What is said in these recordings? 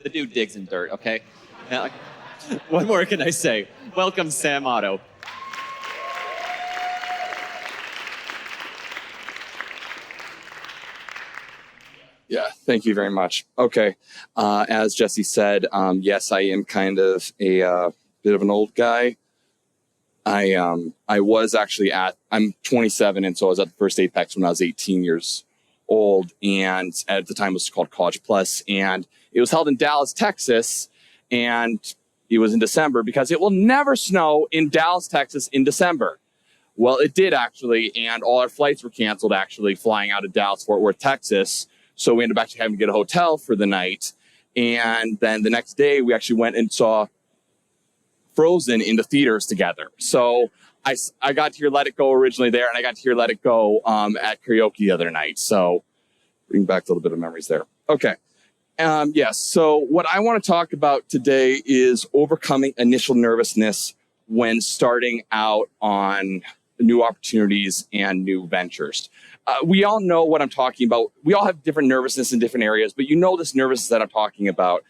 The dude digs in dirt, okay? Now, what more can I say? Welcome, Sam Otto. Yeah, thank you very much. Okay, as Jesse said, yes, I am kind of a bit of an old guy. I was actually I'm 27, and so I was at the first Apex when I was 18 years old, and at the time it was called College Plus, and it was held in Dallas, Texas, and it was in December because it will never snow in Dallas, Texas in December. Well, it did actually, and all our flights were canceled actually flying out of Dallas, Fort Worth, Texas. So we ended up actually having to get a hotel for the night. And then the next day we actually went and saw Frozen in the theaters together. So I got to hear Let It Go originally there, and I got to hear Let It Go at karaoke the other night. So bring back a little bit of memories there. Okay. Yes. So what I want to talk about today is overcoming initial nervousness when starting out on new opportunities and new ventures. We all know what I'm talking about. We all have different nervousness in different areas, but you know this nervousness that I'm talking about.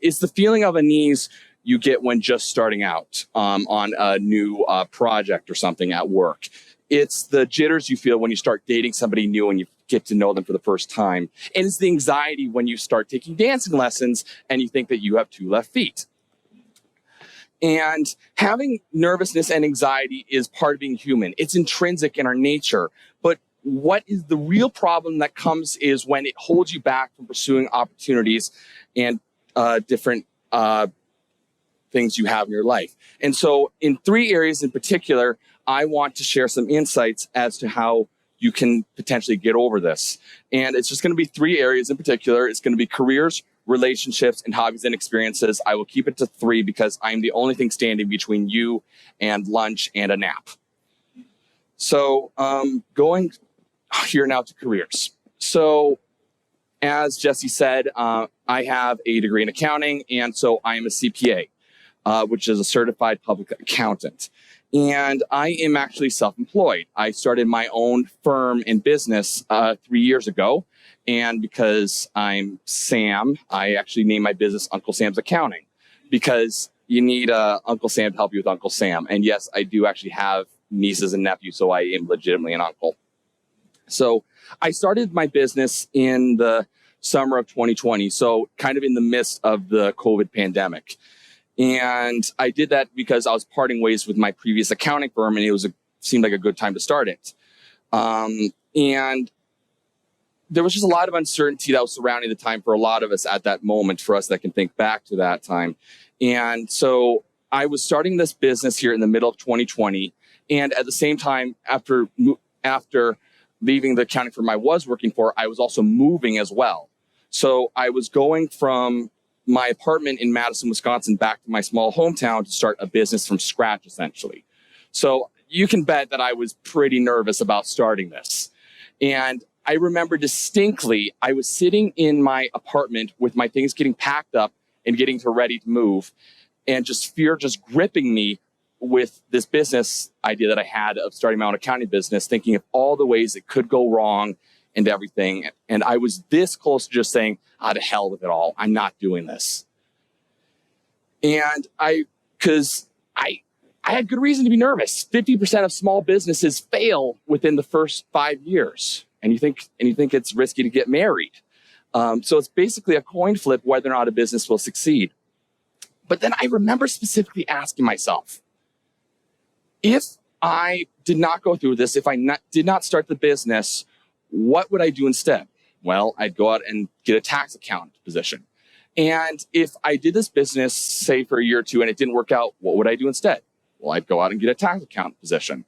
It's the feeling of unease you get when just starting out on a new project or something at work. It's the jitters you feel when you start dating somebody new and you get to know them for the first time. And it's the anxiety when you start taking dancing lessons and you think that you have two left feet. And having nervousness and anxiety is part of being human. It's intrinsic in our nature. But what is the real problem that comes is when it holds you back from pursuing opportunities and different things you have in your life. And so in 3 areas in particular, I want to share some insights as to how you can potentially get over this. And it's just going to be 3 areas in particular. It's going to be careers, relationships, and hobbies and experiences. I will keep it to 3 because I'm the only thing standing between you and lunch and a nap. So going here now to careers. So as Jesse said, I have a degree in accounting, and so I am a CPA, which is a certified public accountant. And I am actually self-employed. I started my own firm and business 3 years ago. And because I'm Sam, I actually named my business Uncle Sam's Accounting, because you need Uncle Sam to help you with Uncle Sam. And yes, I do actually have nieces and nephews, so I am legitimately an uncle. So I started my business in the summer of 2020, so kind of in the midst of the COVID pandemic. And I did that because I was parting ways with my previous accounting firm, and it seemed like a good time to start it. And there was just a lot of uncertainty that was surrounding the time for a lot of us at that moment, for us that can think back to that time. And so I was starting this business here in the middle of 2020. And at the same time, after leaving the accounting firm I was working for, I was also moving as well. So I was going from my apartment in Madison, Wisconsin, back to my small hometown to start a business from scratch, essentially. So you can bet that I was pretty nervous about starting this. And I remember distinctly, I was sitting in my apartment with my things getting packed up and getting ready to move, and just fear just gripping me with this business idea that I had of starting my own accounting business, thinking of all the ways it could go wrong and everything. And I was this close to just saying, to hell with it all. I'm not doing this. And because I had good reason to be nervous. 50% of small businesses fail within the first 5 years. And you think it's risky to get married. So it's basically a coin flip whether or not a business will succeed. But then I remember specifically asking myself, if I did not go through this, if I did not start the business, what would I do instead? Well, I'd go out and get a tax accountant position. And if I did this business, say for a year or 2, and it didn't work out, what would I do instead? Well, I'd go out and get a tax accountant position.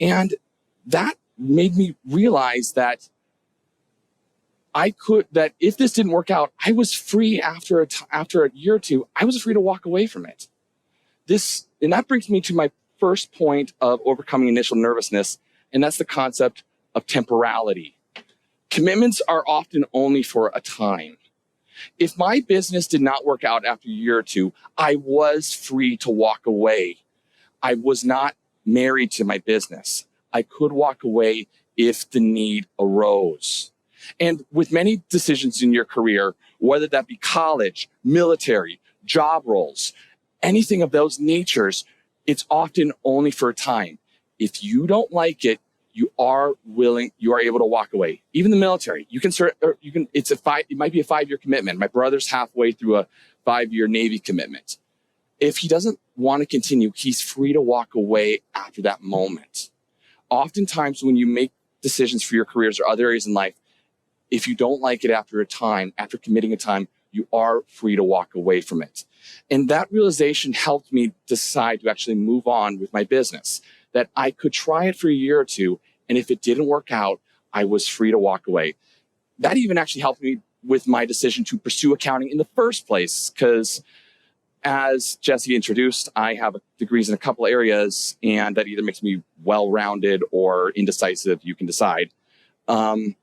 And that made me realize that that if this didn't work out, I was free after a year or 2, I was free to walk away from it. And that brings me to my first point of overcoming initial nervousness, and that's the concept of temporality. Commitments are often only for a time. If my business did not work out after a year or 2, I was free to walk away. I was not married to my business. I could walk away if the need arose. And with many decisions in your career, whether that be college, military, job roles, anything of those natures, it's often only for a time. If you don't like it, you are able to walk away. Even the military, it might be a 5-year commitment. My brother's halfway through a 5-year Navy commitment. If he doesn't want to continue, he's free to walk away after that moment. Oftentimes when you make decisions for your careers or other areas in life, if you don't like it after committing a time, you are free to walk away from it. And that realization helped me decide to actually move on with my business, that I could try it for a year or two, and if it didn't work out, I was free to walk away. That even actually helped me with my decision to pursue accounting in the first place, because as Jesse introduced, I have degrees in a couple areas, and that either makes me well-rounded or indecisive, you can decide. And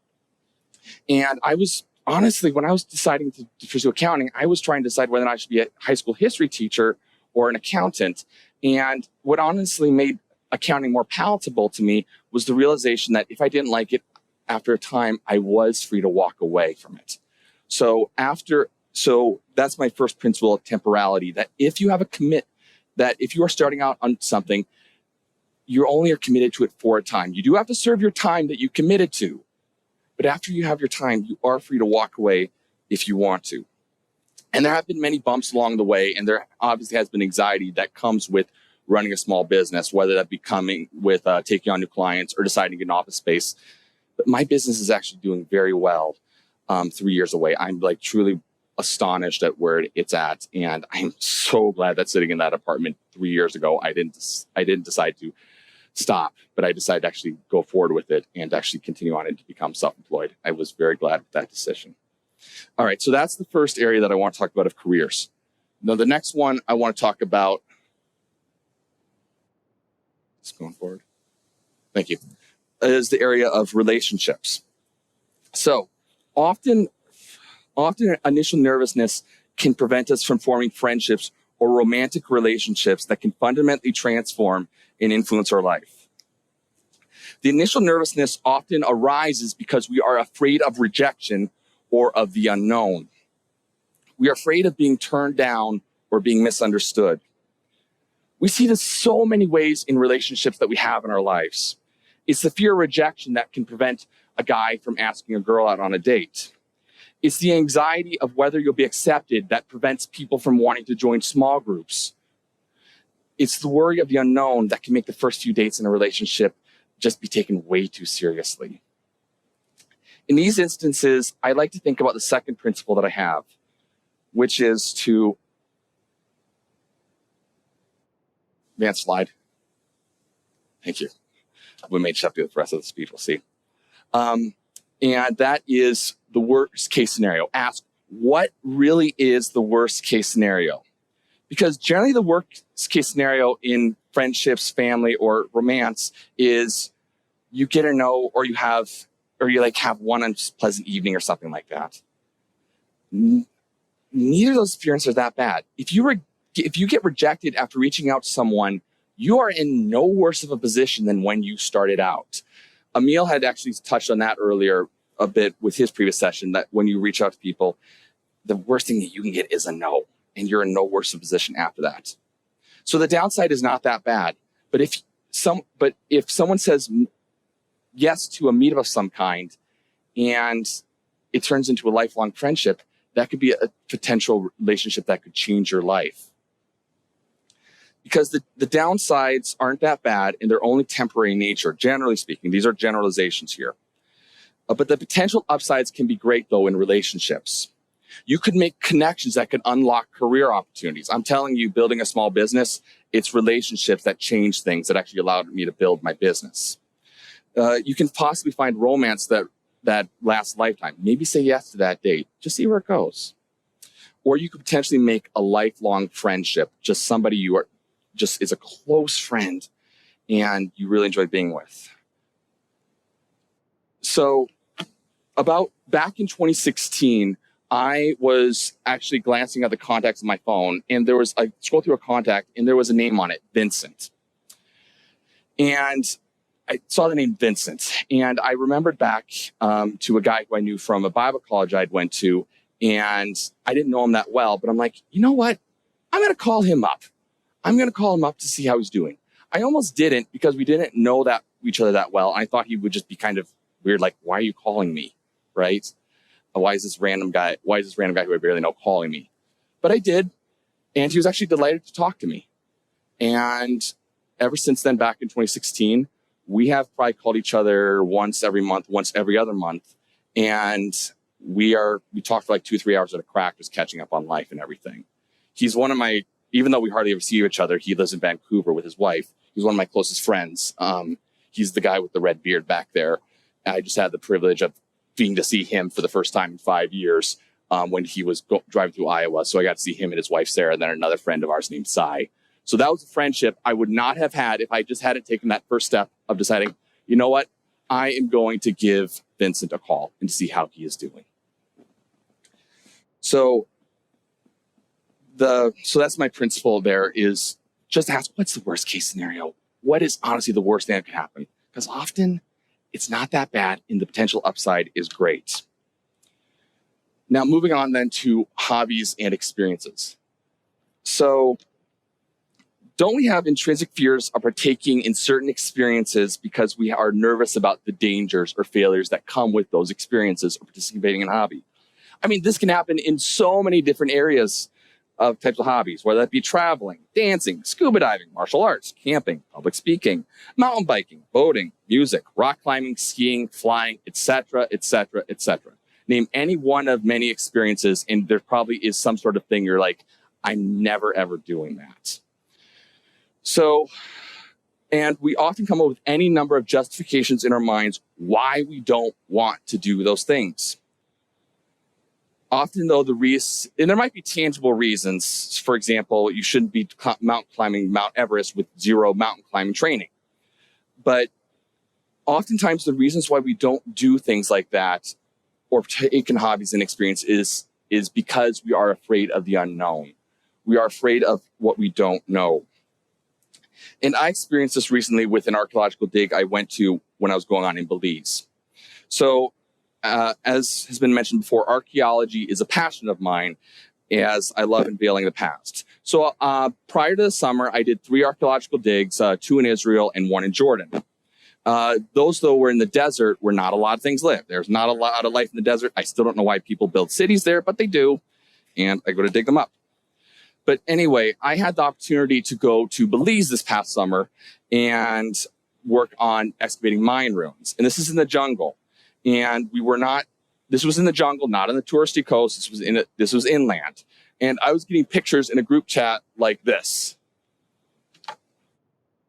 I was honestly, when I was deciding to pursue accounting, I was trying to decide whether or not I should be a high school history teacher or an accountant. And what honestly made accounting more palatable to me was the realization that if I didn't like it after a time, I was free to walk away from it. So that's my first principle of temporality, that if you have that if you are starting out on something, you only are committed to it for a time. You do have to serve your time that you committed to. But after you have your time, you are free to walk away if you want to. And there have been many bumps along the way, and there obviously has been anxiety that comes with running a small business, whether that be coming with taking on new clients or deciding to get an office space. But my business is actually doing very well 3 years away. I'm like truly astonished at where it's at, and I'm so glad that sitting in that apartment 3 years ago, I didn't decide to stop, but I decided to actually go forward with it and actually continue on and to become self-employed. I was very glad with that decision. All right, so that's the first area that I want to talk about of careers. Now, the next one I want to talk about, it's going forward. Thank you, is the area of relationships. So often initial nervousness can prevent us from forming friendships or romantic relationships that can fundamentally transform and influence our life. The initial nervousness often arises because we are afraid of rejection or of the unknown. We are afraid of being turned down or being misunderstood. We see this so many ways in relationships that we have in our lives. It's the fear of rejection that can prevent a guy from asking a girl out on a date. It's the anxiety of whether you'll be accepted that prevents people from wanting to join small groups. It's the worry of the unknown that can make the first few dates in a relationship just be taken way too seriously. In these instances, I like to think about the second principle that I have, which is to advance slide. Thank you. We may just have to do the rest of the speech, we'll see. And that is the worst case scenario. Ask, what really is the worst case scenario? Because generally the worst case scenario in friendships, family, or romance is you get a no, or you have one unpleasant evening or something like that. Neither of those experiences are that bad. If you get rejected after reaching out to someone, you are in no worse of a position than when you started out. Emil had actually touched on that earlier a bit with his previous session, that when you reach out to people, the worst thing that you can get is a no, and you're in no worse of a position after that. So the downside is not that bad. But if someone says yes to a meetup of some kind and it turns into a lifelong friendship, that could be a potential relationship that could change your life. Because the downsides aren't that bad, and they're only temporary in nature, generally speaking. These are generalizations here. But the potential upsides can be great, though, in relationships. You could make connections that could unlock career opportunities. I'm telling you, building a small business, it's relationships that change things, that actually allowed me to build my business. You can possibly find romance that lasts a lifetime. Maybe say yes to that date. Just see where it goes. Or you could potentially make a lifelong friendship, just somebody you are just is a close friend and you really enjoy being with. So back in 2016, I was actually glancing at the contacts on my phone, and I scrolled through a contact and there was a name on it, Vincent. And I saw the name Vincent, and I remembered back to a guy who I knew from a Bible college I'd went to, and I didn't know him that well, but I'm like, you know what? I'm going to call him up. I'm going to call him up to see how he's doing. I almost didn't because we didn't know that each other that well. I thought he would just be kind of weird, like, why are you calling me, right? Why is this random guy who I barely know calling me? But I did, and he was actually delighted to talk to me. And ever since then, back in 2016, we have probably called each other once every month, once every other month. And we talk for like 2-3 hours at a crack, just catching up on life and everything. He's one of my, even though we hardly ever see each other, he lives in Vancouver with his wife. He's one of my closest friends. He's the guy with the red beard back there. I just had the privilege of being to see him for the first time in 5 years when he was driving through Iowa. So I got to see him and his wife, Sarah, and then another friend of ours named Cy. So that was a friendship I would not have had if I just hadn't taken that first step of deciding, you know what, I am going to give Vincent a call and see how he is doing. So that's my principle there, is just ask, what's the worst case scenario? What is honestly the worst thing that could happen? Because often it's not that bad and the potential upside is great. Now, moving on then to hobbies and experiences. So don't we have intrinsic fears of partaking in certain experiences because we are nervous about the dangers or failures that come with those experiences or participating in a hobby? I mean, this can happen in so many different areas of types of hobbies, whether that be traveling, dancing, scuba diving, martial arts, camping, public speaking, mountain biking, boating, music, rock climbing, skiing, flying, etc., etc., etc. Name any one of many experiences, and there probably is some sort of thing you're like, I'm never, ever doing that. So, and we often come up with any number of justifications in our minds why we don't want to do those things. Often, though, and there might be tangible reasons. For example, you shouldn't be mountain climbing Mount Everest with 0 mountain climbing training. But oftentimes, the reasons why we don't do things like that or take in hobbies and experience is because we are afraid of the unknown. We are afraid of what we don't know. And I experienced this recently with an archaeological dig I went to when I was going on in Belize. So, as has been mentioned before, archaeology is a passion of mine, as I love unveiling the past. So prior to the summer, I did 3 archaeological digs, 2 in Israel and 1 in Jordan. Those, though, were in the desert where not a lot of things live. There's not a lot of life in the desert. I still don't know why people build cities there, but they do. And I go to dig them up. But anyway, I had the opportunity to go to Belize this past summer and work on excavating mine ruins. And this is in the jungle. And this was in the jungle, not on the touristy coast. This was inland. And I was getting pictures in a group chat like this.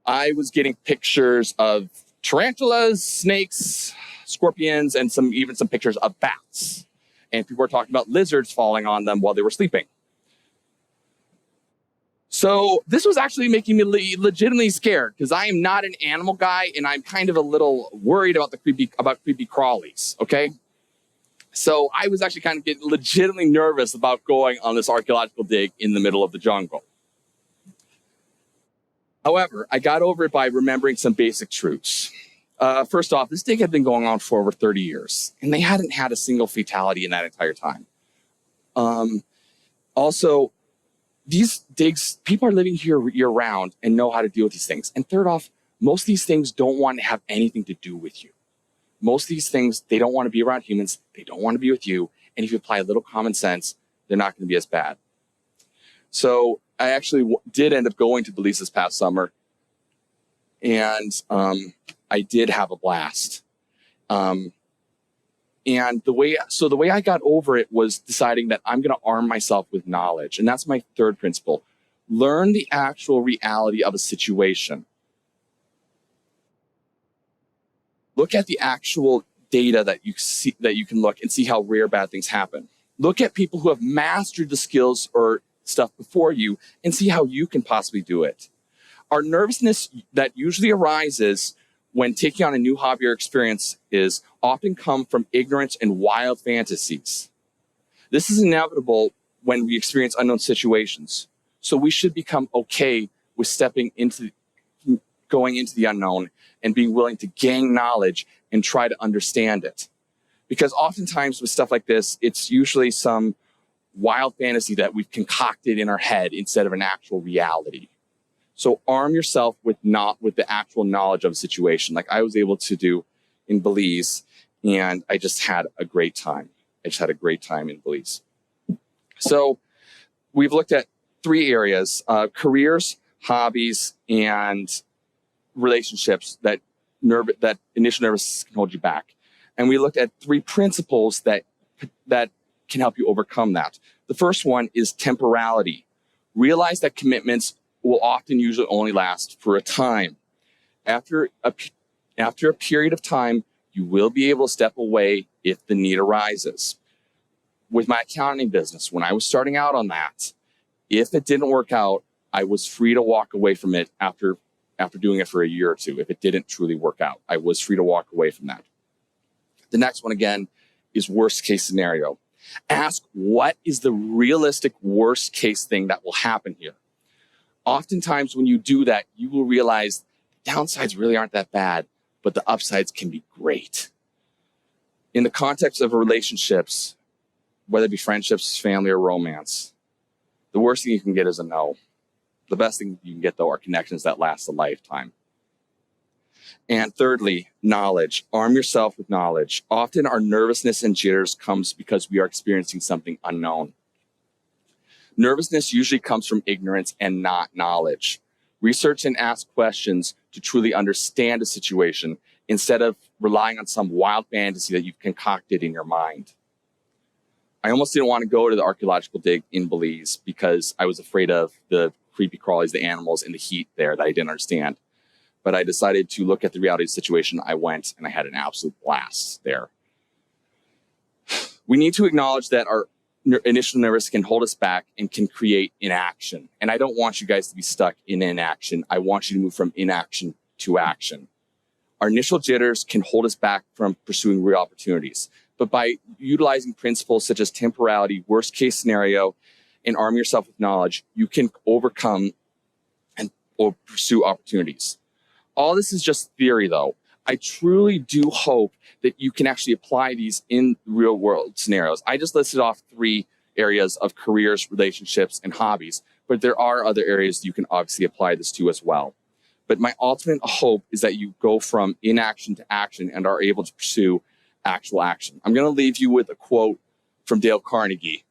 I was getting pictures of tarantulas, snakes, scorpions, and even some pictures of bats. And people were talking about lizards falling on them while they were sleeping. So this was actually making me legitimately scared, because I am not an animal guy, and I'm kind of a little worried about creepy crawlies, okay? So I was actually kind of getting legitimately nervous about going on this archaeological dig in the middle of the jungle. However, I got over it by remembering some basic truths. First off, this dig had been going on for over 30 years, and they hadn't had a single fatality in that entire time. Also, these digs, people are living here year-round and know how to deal with these things. And third off, most of these things don't want to have anything to do with you. Most of these things, they don't want to be around humans. They don't want to be with you. And if you apply a little common sense, they're not going to be as bad. So I actually did end up going to Belize this past summer. And I did have a blast. And the way I got over it was deciding that I'm going to arm myself with knowledge. And that's my third principle. Learn the actual reality of a situation. Look at the actual data that you can look and see how rare bad things happen. Look at people who have mastered the skills or stuff before you and see how you can possibly do it. Our nervousness that usually arises when taking on a new hobby or experience is often come from ignorance and wild fantasies. This is inevitable when we experience unknown situations. So we should become okay with stepping into going into the unknown and being willing to gain knowledge and try to understand it. Because oftentimes with stuff like this, it's usually some wild fantasy that we've concocted in our head instead of an actual reality. So arm yourself with the actual knowledge of a situation, like I was able to do in Belize, and I just had a great time. I just had a great time in Belize. So we've looked at 3 areas: careers, hobbies, and relationships that initial nervousness can hold you back. And we looked at 3 principles that can help you overcome that. The first one is temporality. Realize that commitments will often usually only last for a time. After a period of time, you will be able to step away if the need arises. With my accounting business, when I was starting out on that, if it didn't work out, I was free to walk away from it after doing it for a year or 2. If it didn't truly work out, I was free to walk away from that. The next one, again, is worst case scenario. Ask, what is the realistic worst case thing that will happen here? Oftentimes when you do that, you will realize downsides really aren't that bad, but the upsides can be great. In the context of relationships, whether it be friendships, family, or romance, the worst thing you can get is a no. The best thing you can get, though, are connections that last a lifetime. And thirdly, knowledge. Arm yourself with knowledge. Often our nervousness and jitters comes because we are experiencing something unknown. Nervousness usually comes from ignorance and not knowledge. Research and ask questions to truly understand a situation instead of relying on some wild fantasy that you've concocted in your mind. I almost didn't want to go to the archaeological dig in Belize because I was afraid of the creepy crawlies, the animals, and the heat there that I didn't understand. But I decided to look at the reality of the situation. I went and I had an absolute blast there. We need to acknowledge that our initial nervousness can hold us back and can create inaction. And I don't want you guys to be stuck in inaction. I want you to move from inaction to action. Our initial jitters can hold us back from pursuing real opportunities. But by utilizing principles such as temporality, worst case scenario, and arm yourself with knowledge, you can overcome or pursue opportunities. All this is just theory, though. I truly do hope that you can actually apply these in real world scenarios. I just listed off 3 areas of careers, relationships, and hobbies, but there are other areas you can obviously apply this to as well. But my ultimate hope is that you go from inaction to action and are able to pursue actual action. I'm going to leave you with a quote from Dale Carnegie,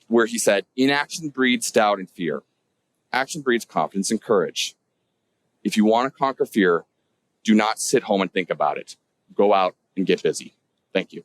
where he said, "Inaction breeds doubt and fear. Action breeds confidence and courage. If you want to conquer fear, do not sit home and think about it. Go out and get busy." Thank you.